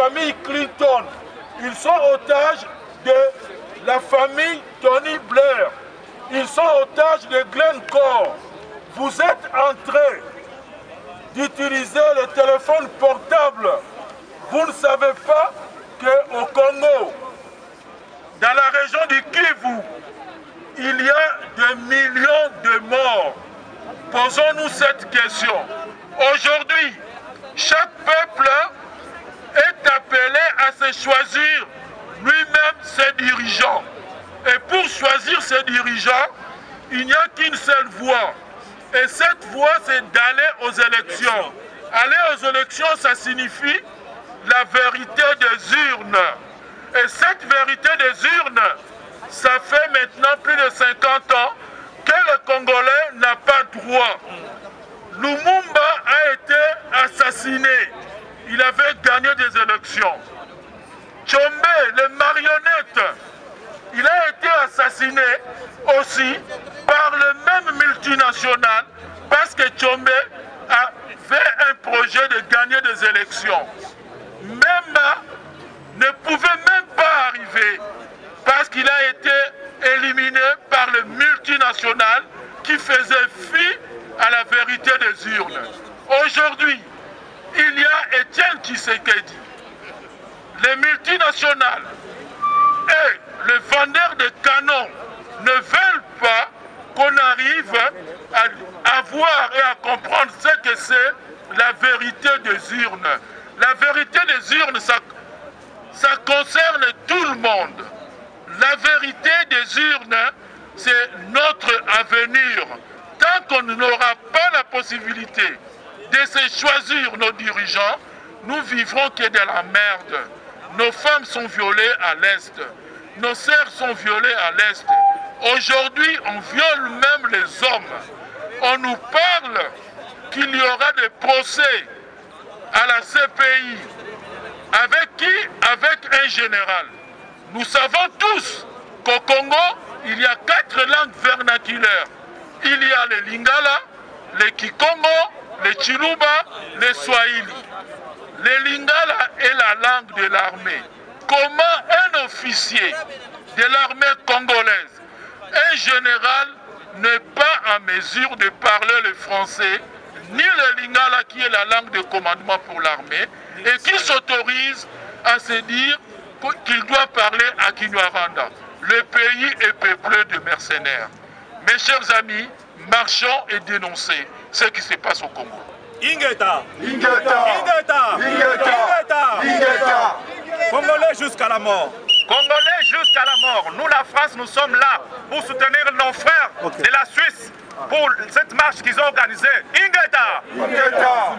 famille Clinton. Ils sont otages de la famille Tony Blair. Ils sont otages de Glencore. Vous êtes en train d'utiliser le téléphone portable. Vous ne savez pas qu'au Congo, dans la région du Kivu, il y a des millions de morts. Posons-nous cette question. Aujourd'hui, chaque peuple est appelé à se choisir lui-même ses dirigeants. Et pour choisir ses dirigeants, il n'y a qu'une seule voie. Et cette voie, c'est d'aller aux élections. Aller aux élections, ça signifie la vérité des urnes. Et cette vérité des urnes, ça fait maintenant plus de 50 ans que le Congolais n'a pas droit. Lumumba a été assassiné. Il avait gagné des élections. Tshombe, le marionnette, il a été assassiné aussi par le même multinational parce que Tshombe avait un projet de gagner des élections. Memba ne pouvait même pas arriver parce qu'il a été éliminé par le multinational qui faisait fi à la vérité des urnes. Aujourd'hui, il y a Étienne Tshisekedi. Les multinationales et les vendeurs de canons ne veulent pas qu'on arrive à voir et à comprendre ce que c'est la vérité des urnes. La vérité des urnes, ça concerne tout le monde. La vérité des urnes, c'est notre avenir. Tant qu'on n'aura pas la possibilité de se choisir nos dirigeants, nous vivrons que de la merde. Nos femmes sont violées à l'Est. Nos sœurs sont violées à l'Est. Aujourd'hui, on viole même les hommes. On nous parle qu'il y aura des procès à la CPI. Avec qui? Avec un général. Nous savons tous qu'au Congo, il y a 4 langues vernaculaires. Il y a le Lingala, le Kikongo, le Chiluba, le Swahili. Le Lingala est la langue de l'armée. Comment un officier de l'armée congolaise, un général, n'est pas en mesure de parler le français, ni le Lingala qui est la langue de commandement pour l'armée, et qui s'autorise à se dire qu'il doit parler à Kinyarwanda. Le pays est peuplé de mercenaires. Mes chers amis, marchons et dénoncez ce qui se passe au Congo. Ingeta, Ingeta, Ingeta, Ingeta, Ingeta. Congolais jusqu'à la mort. Congolais jusqu'à la mort. Nous, la France, nous sommes là pour soutenir nos frères de la Suisse pour cette marche qu'ils ont organisée. Ingeta, Ingeta.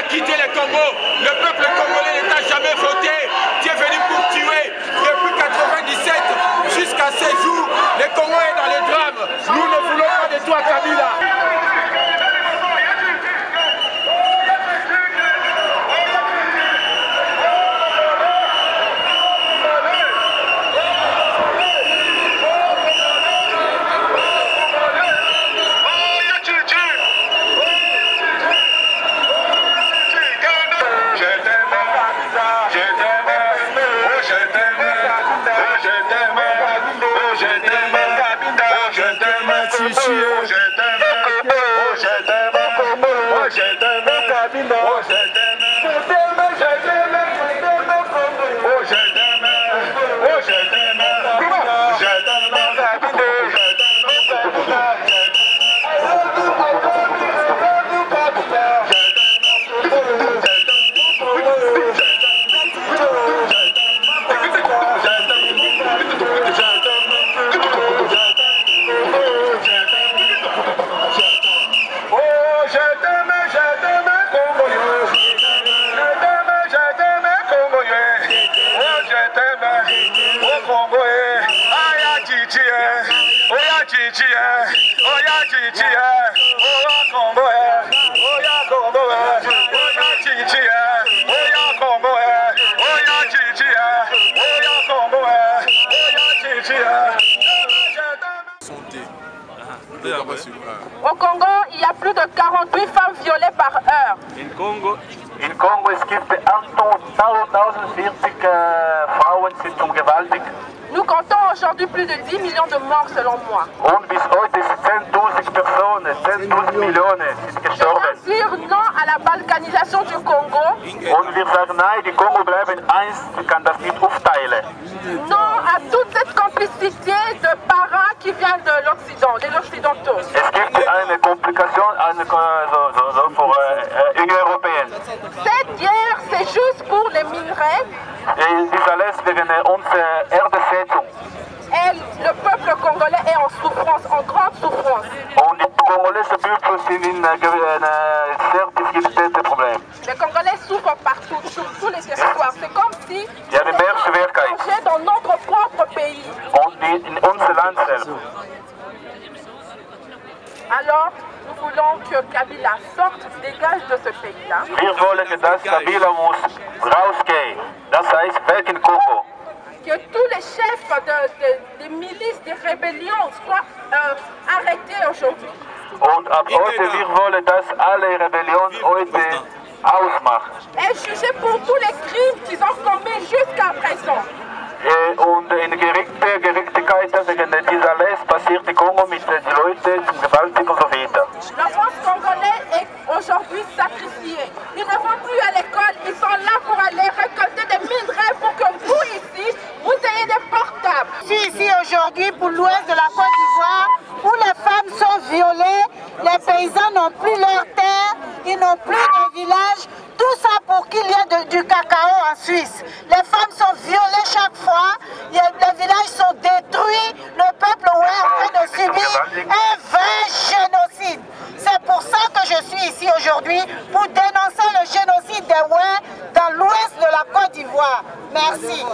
quitter le Congo. Le peuple congolais n'a jamais voté. Tu es venu pour tuer. Depuis 1997 jusqu'à ces jours, le Congo est dans le drame. Nous ne voulons pas de toi, Kabila. Au Congo, il y a plus de 48 femmes violées par heure. In Congo es gibt 1040 Frauen sind vergewaltigt. Nous comptons aujourd'hui plus de 10 millions de morts selon moi. Und bis heute sind 10.000 Personen, 10.000 Millionen sind gestorben. Je veux dire non à la balkanisation du Congo. Und wir sagen nein, die Kongo bleiben eins, kann das nicht aufteilen. Non à toute cette complicité de parents qui viennent de l'Occident, des Occidentaux. Es gibt eine Komplikation pour l'Union européenne. Cette guerre, c'est juste pour les minerais. Dieser Lässt wegen unserer Erdbesetzung. Et le peuple congolais est en souffrance, en grande souffrance. Und die kongolese Bürger sind in sehr difficultäten Problemen. Les Congolais souffrent partout, sur tous les territoires. C'est comme si Il y a mehr Schwierigkeiten. c'était dans notre propre pays. Und in unser Land selbst. Alors, nous voulons que Kabila sorte, dégage de ce pays-là. Wir wollen, dass Kabila muss rausgehen. Das heißt, weg in Kongo. Que tous les chefs des milices, des rébellions soient arrêtés aujourd'hui. Und ab heute, wir wollen, dass alle Rebellionen heute ausmachen. Et jugés pour tous les crimes qu'ils ont commis jusqu'à présent. Und in Gerechtigkeit wegen dieser Lässe passiert in Kongo mit den Leuten zum Gewaltigen und so weiter. L'enfance congolaise est aujourd'hui sacrifiée. Ils ne vont plus à l'école, ils sont là pour aller récolter des minerais pour que vous ici, vous ayez des portables. Je suis ici aujourd'hui pour l'ouest de la Côte d'Ivoire où les femmes sont violées, les paysans n'ont plus leur terre, ils n'ont plus de village. Tout ça pour qu'il y ait du cacao en Suisse. Les femmes sont violées chaque fois, les villages sont détruits, le peuple est en train de subir un vrai génocide. C'est pour ça que je suis ici aujourd'hui, pour dénoncer le génocide des Ouins dans l'ouest de la Côte d'Ivoire. Merci.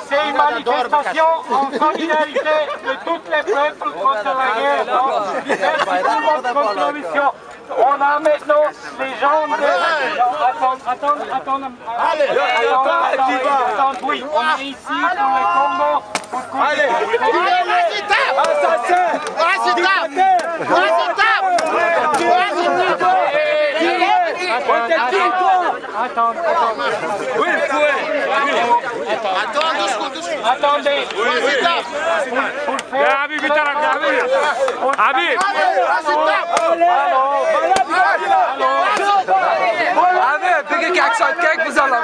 C'est une manifestation en solidarité de tous les peuples contre la guerre. Merci pour votre contribution. On a maintenant les gens de... Attends. Oui, on est ici pour le Congo. Allez, Attends. Oui, attendez. Abi, kijk, zo, kijk, we zijn al.